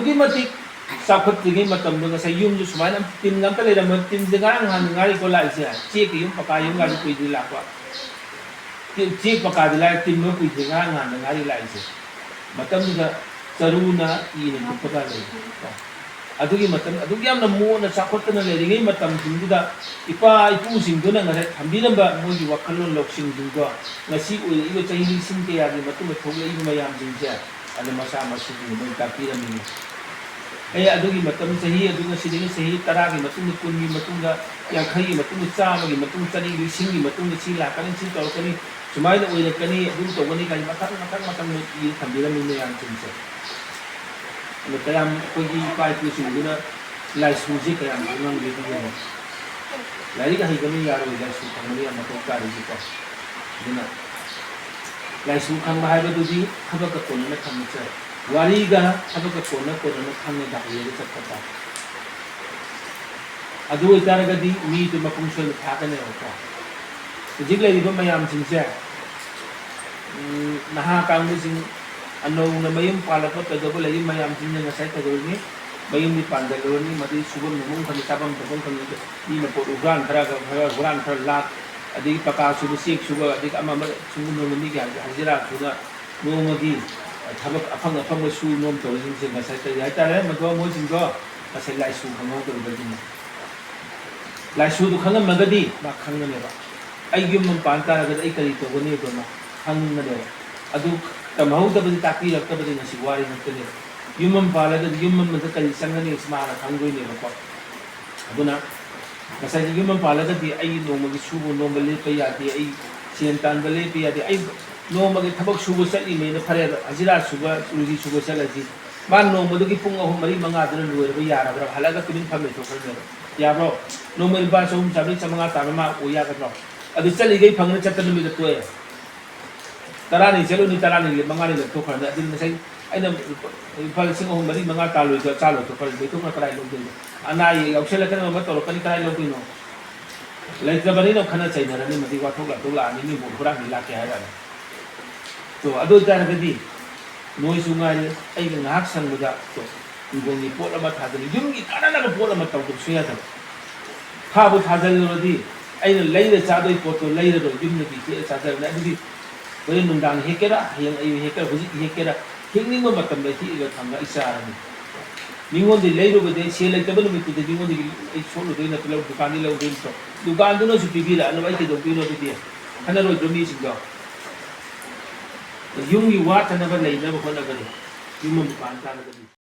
ꯑꯗꯨꯒꯤ ꯃꯇꯤꯛ ꯆꯥꯎꯈꯠꯇ꯭ꯔꯤꯉꯩ ꯃꯇꯝꯗ ꯉꯁꯥꯏ ꯌꯨꯝꯁꯨ ꯁꯨꯃꯥꯏꯅ ꯇꯤꯟ ꯉꯥꯛꯇ ꯂꯩꯔꯝꯕ ꯇꯤꯟꯁꯦ ꯉꯔꯥꯡ ꯅꯍꯥꯟ ꯉꯥꯔꯤꯀꯣ ꯂꯥꯛꯏꯁꯦ ꯆꯦꯛꯀꯤ ꯌꯨꯝ ꯄꯀꯥ ꯌꯨꯝꯒꯥꯁꯨ ꯀꯨꯏꯗ꯭ꯔꯤ ꯂꯥꯛꯄ ꯆꯦꯛ ꯄꯀꯥꯗꯤ ꯂꯥꯛꯑꯦ ꯇꯤꯟꯕ ꯀꯨꯏꯗ꯭ꯔꯤ ꯉꯔꯥꯡ ꯅꯍꯥꯟꯗ ꯉꯥꯔꯤ ꯂꯥꯛꯏꯁꯦ ꯃꯇꯝꯗꯨꯗ ꯆꯔꯨꯅ ꯏꯅ ꯇꯨꯞꯄꯒ ꯂꯩ ꯑꯗꯨꯒꯤ ꯃꯇꯝ ꯑꯗꯨꯛ ꯌꯥꯝꯅ ꯃꯣꯠꯅ ꯆꯥꯎꯈꯠꯇꯅ ꯂꯩꯔꯤꯉꯩ ꯃꯇꯝꯁꯤꯡꯗꯨꯗ ꯏꯄꯥ ꯏꯄꯨꯁꯤꯡꯗꯨꯅ ꯉꯁꯥꯏ ꯊꯝꯕꯤꯔꯝꯕ ꯃꯣꯏꯒꯤ ꯋꯥꯈꯜꯂꯣꯟ ꯂꯧꯁꯤꯡꯁꯤꯡꯗꯣ ꯉꯁꯤ ꯑꯣꯏꯔꯛꯏꯕ ꯆꯍꯤ ꯂꯤꯁꯤꯡ ꯀꯌꯥꯒꯤ ꯃꯇꯨꯡꯗ ꯊꯣꯛꯂꯛꯏꯕ ꯃꯌꯥꯝꯁꯤꯡꯁꯦ ꯑꯗꯨ ꯃꯁꯥ ꯃꯁꯤꯡꯁꯤꯡ ꯃꯣꯏ ꯇꯥꯛꯄꯤꯔꯝꯃꯤꯅꯤ ꯑꯗꯨꯒꯤ ꯃꯇꯝ ꯆꯍꯤ ꯑꯗꯨ ꯉꯁꯤꯗꯒꯤ ꯆꯍꯤ 10ꯒꯤ ꯃꯇꯨꯡꯗ 10ꯒꯤ ꯃꯇꯨꯡꯗ 50ꯒꯤ ꯃꯇꯨꯡꯗ 100ꯒꯤ ꯃꯇꯨꯡ 100 ꯂꯤꯁꯤꯡꯒꯤ ꯃꯇꯨꯡꯗ ꯁꯤ ꯂꯥꯛꯀꯅꯤ ꯁꯤ ꯇꯧꯔꯛꯀꯅꯤ ꯁꯨꯃꯥꯏꯅ ꯑꯣꯏꯔꯛꯀꯅꯤ ꯑꯗꯨ ꯇꯧꯒꯅꯤ ꯀꯥꯏ ꯃꯊꯪ ꯊꯝꯕꯤꯔꯝꯃꯤ ꯃꯌꯥꯝꯁꯤꯡꯁꯦ ꯑꯗꯣ ꯀꯌꯥꯝ ꯑꯩꯈꯣꯏꯒꯤ ꯏꯄꯥ ꯏꯄꯨꯁꯤꯡꯗꯨꯅ ꯂꯥꯏꯁꯨꯁꯤ ꯀꯌꯥꯝ ꯈꯪꯂꯝꯒꯦ ꯂꯥꯏꯔꯤꯛ ꯍꯩꯕꯅ ꯌꯥꯔꯣꯏ ꯂꯥꯏꯁꯨ ꯈꯪꯕꯅ ꯌꯥꯝ ꯃꯊꯧ ꯇꯥꯔꯤꯁꯤꯀꯣ ꯑꯗꯨꯅ ꯂꯥꯏꯁꯨ ꯈꯪꯕ ꯍꯥꯏꯕꯗꯨꯗꯤ ꯊꯕꯛꯀ ꯀꯣꯟꯅꯅ ꯈꯪꯕꯁꯦ ꯋꯥꯔꯤꯒ ꯊꯕꯛꯀ ꯀꯣꯟꯅꯅ ꯈꯪꯉꯒ ꯍꯩꯔꯒ ꯆꯠꯄ ꯇꯥꯏ ꯑꯗꯨ ꯑꯣꯏꯇꯥꯔꯒꯗꯤ ꯃꯤꯗꯨ ꯃꯄꯨꯡ ꯁꯣꯏꯅ ꯊꯥꯒꯅꯦꯕꯀꯣ ꯍꯧꯖꯤꯛ ꯂꯩꯔꯤꯕ ꯃꯌꯥꯝꯁꯤꯡꯁꯦ ꯅꯍꯥ ꯀꯥꯡꯕꯨꯁꯤꯡ ꯑꯅꯧꯅ ꯃꯌꯨꯝ ꯄꯥꯜꯂꯛꯄ ꯀꯩꯗꯧꯕ ꯂꯩꯔꯤꯕ ꯃꯌꯥꯝꯁꯤꯡꯅ ꯉꯁꯥꯏ ꯀꯩꯗꯧꯔꯅꯤ ꯃꯌꯨꯝꯗꯤ ꯄꯥꯟꯖꯜꯂꯨꯔꯅꯤ ꯃꯗꯨ ꯁꯨꯐꯝ ꯅꯣꯝꯐꯝ ꯈꯪꯗꯦ ꯆꯥꯐꯝ ꯊꯛꯐꯝ ꯈꯪꯗꯦ ꯃꯤꯅ ꯄꯣꯠ ꯍꯨꯔꯥꯟ ꯈꯔ ꯍꯨꯔꯥꯟ ꯈꯔ ꯂꯥꯛ ꯑꯗꯒꯤ ꯄꯀꯥ ꯁꯨꯕ ꯆꯦꯛ ꯁꯨꯕ ꯑꯗꯒꯤ ꯑꯃ ꯁꯨꯕ ꯅꯣꯡꯃ ꯃꯤꯒꯤ ꯍꯖꯤꯔꯥ ꯁꯨꯅ ꯅꯣꯡꯃꯒꯤ ꯊꯕꯛ ꯑꯐꯪ ꯁꯨ ꯅꯣꯝ ꯇꯧꯔꯤꯁꯤꯡꯁꯦ ꯉꯁꯥꯏ ꯀꯔꯤ ꯍꯥꯏꯇꯥꯔꯦ ꯃꯗꯨ ꯃꯣꯏꯁꯤꯡꯗꯣ ꯉꯁꯥꯏ ꯂꯥꯏꯁꯨ ꯈꯪꯍꯧꯗꯕꯗꯒꯤꯅꯤ ꯂꯥꯏꯁꯨꯗꯨ ꯈꯪꯉꯝꯃꯒꯗꯤ ꯃꯥ ꯈꯪꯒꯅꯦꯕ ꯑꯩ ꯌꯨꯝ ꯑꯃ ꯄꯥꯟ ꯇꯥꯔꯒꯗꯤ ꯑꯩ ꯀꯔꯤ ꯇꯧꯒꯅꯤꯗꯣ ꯃꯥ ꯈꯪꯒꯅꯦꯕ ꯑꯗꯨ ꯇꯝꯍꯧꯗꯕꯗꯤ ꯇꯥꯛꯄꯤꯔꯛꯇꯕꯗꯤ ꯉꯁꯤ ꯋꯥꯔꯤ ꯉꯥꯛꯇꯅꯦꯕ ꯌꯨꯝ ꯑꯃ ꯄꯥꯜꯂꯒꯗꯤ ꯌꯨꯝ ꯑꯃꯗ ꯀꯔꯤ ꯆꯪꯒꯅꯤ ꯃꯥꯅ ꯈꯪꯗꯣꯏꯅꯦꯕꯀꯣ ꯑꯗꯨꯅ ꯉꯁꯥꯏꯒꯤ ꯌꯨꯝ ꯑꯃ ꯄꯥꯜꯂꯒꯗꯤ ꯑꯩ ꯅꯣꯡꯃꯒꯤ ꯁꯨꯕ ꯅꯣꯝꯕ ꯂꯦꯞꯄ ꯌꯥꯗꯦ ꯑꯩ ꯁꯦꯟ ꯇꯥꯟꯕ ꯂꯦꯞꯄ ꯌꯥꯗꯦ ꯑꯩ ꯅꯣꯡꯃꯒꯤ ꯊꯕꯛ ꯁꯨꯕ ꯆꯠꯂꯤꯉꯩꯗ ꯐꯔꯦ ꯍꯖꯤꯔꯥ ꯁꯨꯕ ꯆꯨꯔꯤ ꯁꯨꯕ ꯆꯠꯂꯁꯤ ꯃꯥ ꯅꯣꯡꯃꯗꯨꯒꯤ ꯄꯨꯡ 3, 4, 5ꯗꯨꯅ ꯂꯣꯏꯔꯕ ꯌꯥꯔꯕ꯭ꯔꯥ ꯍꯜꯂꯒ ꯇꯨꯃꯤꯟ ꯐꯝ ꯂꯩꯊꯣꯛꯈ꯭ꯔꯅꯦꯕ ꯌꯥꯕ꯭ꯔꯣ ꯅꯣꯡꯃ ꯂꯨꯄꯥ 300, 400, 500 ꯇꯥꯟꯕ ꯃꯥ ꯑꯣꯏ ꯌꯥꯒꯗ꯭ꯔꯣ ꯑꯗꯨ ꯆꯠꯂꯤꯈꯩ ꯐꯪꯅ ꯆꯠꯄ ꯅꯨꯃꯤꯠꯇ ꯇꯣꯛꯑꯦ 10 ꯆꯠꯂꯨꯅꯤ 5 ꯂꯦꯞꯊꯣꯛꯈ꯭ꯔꯅꯤ ꯑꯗꯨ ꯉꯁꯥꯏ ꯑꯩꯅ ꯂꯨꯄꯥ 3, 4, 5 ꯇꯥꯜꯂꯣꯏꯗꯣ ꯆꯥꯂꯣꯏꯊꯣꯛꯈ꯭ꯔꯅꯤ ꯂꯩꯊꯣꯛꯈ꯭ꯔ ꯀꯗꯥꯏ ꯂꯧꯗꯣꯏꯅꯣ ꯑꯅꯥ ꯑꯌꯦꯛ ꯌꯥꯎꯁꯜꯂꯛꯀꯅꯤ ꯑꯃ ꯇꯧꯔꯛꯀꯅꯤ ꯀꯗꯥꯏ ꯂꯧꯗꯣꯏꯅꯣ ꯂꯩꯇ꯭ꯔꯕꯅꯤꯅ ꯈꯟꯅ ꯆꯩꯅꯔꯅꯤ ꯃꯗꯤ ꯋꯥꯊꯣꯛ ꯂꯥꯛꯊꯣꯛ ꯂꯥꯛꯑꯅꯤ ꯃꯤꯕꯨ ꯍꯨꯔꯥꯟꯕꯤ ꯂꯥꯛꯀꯦ ꯍꯥꯏꯔꯛꯑꯅꯤ ꯑꯗꯨ ꯑꯣꯏꯇꯥꯔꯒꯗꯤ ꯅꯣꯏꯁꯨ ꯉꯥꯏꯔꯦ ꯑꯩꯅ ꯉꯥꯏꯍꯥꯛ ꯁꯪꯕꯗ ꯏꯪꯈꯣꯜꯒꯤ ꯄꯣꯠ ꯑꯃ ꯊꯥꯖꯤꯜꯂꯤ ꯌꯨꯝꯒꯤ ꯀꯥꯟꯅꯅꯕ ꯄꯣꯠ ꯑꯃ ꯇꯧꯗꯕꯁꯨ ꯌꯥꯗꯕ ꯊꯥꯕꯨ ꯊꯥꯖꯤꯜꯂꯨꯔꯗꯤ ꯑꯩꯅ ꯂꯩꯔ ꯆꯥꯗꯣꯏ ꯄꯣꯠꯇꯣ ꯂꯩꯔꯔꯣꯏ ꯌꯨꯝꯗꯒꯤ ꯍꯦꯛꯑ ꯆꯥꯖꯔꯅꯤ ꯑꯗꯨꯗꯤ ꯍꯣꯔꯦꯟ ꯅꯨꯡꯗꯥꯡ ꯍꯦꯛꯀꯦꯔꯥ ꯍꯌꯦꯡ ꯑꯌꯨꯛ ꯍꯦꯛꯀꯦꯔꯥ ꯍꯧꯖꯤꯛ ꯍꯦꯛꯀꯦꯔꯥ ꯍꯦꯛꯅꯤꯡꯕ ꯃꯇꯝꯗ ꯍꯦꯛꯑꯒ ꯊꯝꯃꯒ ꯑꯩ ꯆꯥꯔꯅꯤ ꯃꯤꯉꯣꯟꯗꯤ ꯂꯩꯔꯨꯕꯗꯤ ꯁꯦꯜ ꯂꯩꯇꯕ ꯅꯨꯃꯤꯠꯇꯨꯗꯤ ꯃꯤꯉꯣꯟꯗꯒꯤ ꯑꯩ ꯁꯣꯠꯂꯨꯗꯣꯏ ꯅꯠꯇ꯭ꯔ ꯗꯨꯀꯥꯟꯗꯒꯤ ꯂꯧꯗꯣꯏ ꯅꯠꯇ꯭ꯔꯣ ꯗꯨꯀꯥꯟꯗꯨꯅꯁꯨ ꯄꯤꯕꯤꯔꯛꯑꯅꯕ ꯑꯩ ꯀꯩꯗꯧꯗꯣꯏꯅꯣ ꯑꯗꯨꯗꯤ ꯈꯟꯅꯔꯣꯏꯗ꯭ꯔꯣ ꯃꯤꯁꯤꯡꯗꯣ ꯌꯨꯝꯒꯤ ꯋꯥꯠꯇꯅꯕ ꯂꯩꯅꯕ ꯍꯣꯠꯅꯒꯅꯤ ꯌꯨꯝ ꯑꯃ ꯄꯥꯟ ꯇꯥꯔꯒꯗꯤ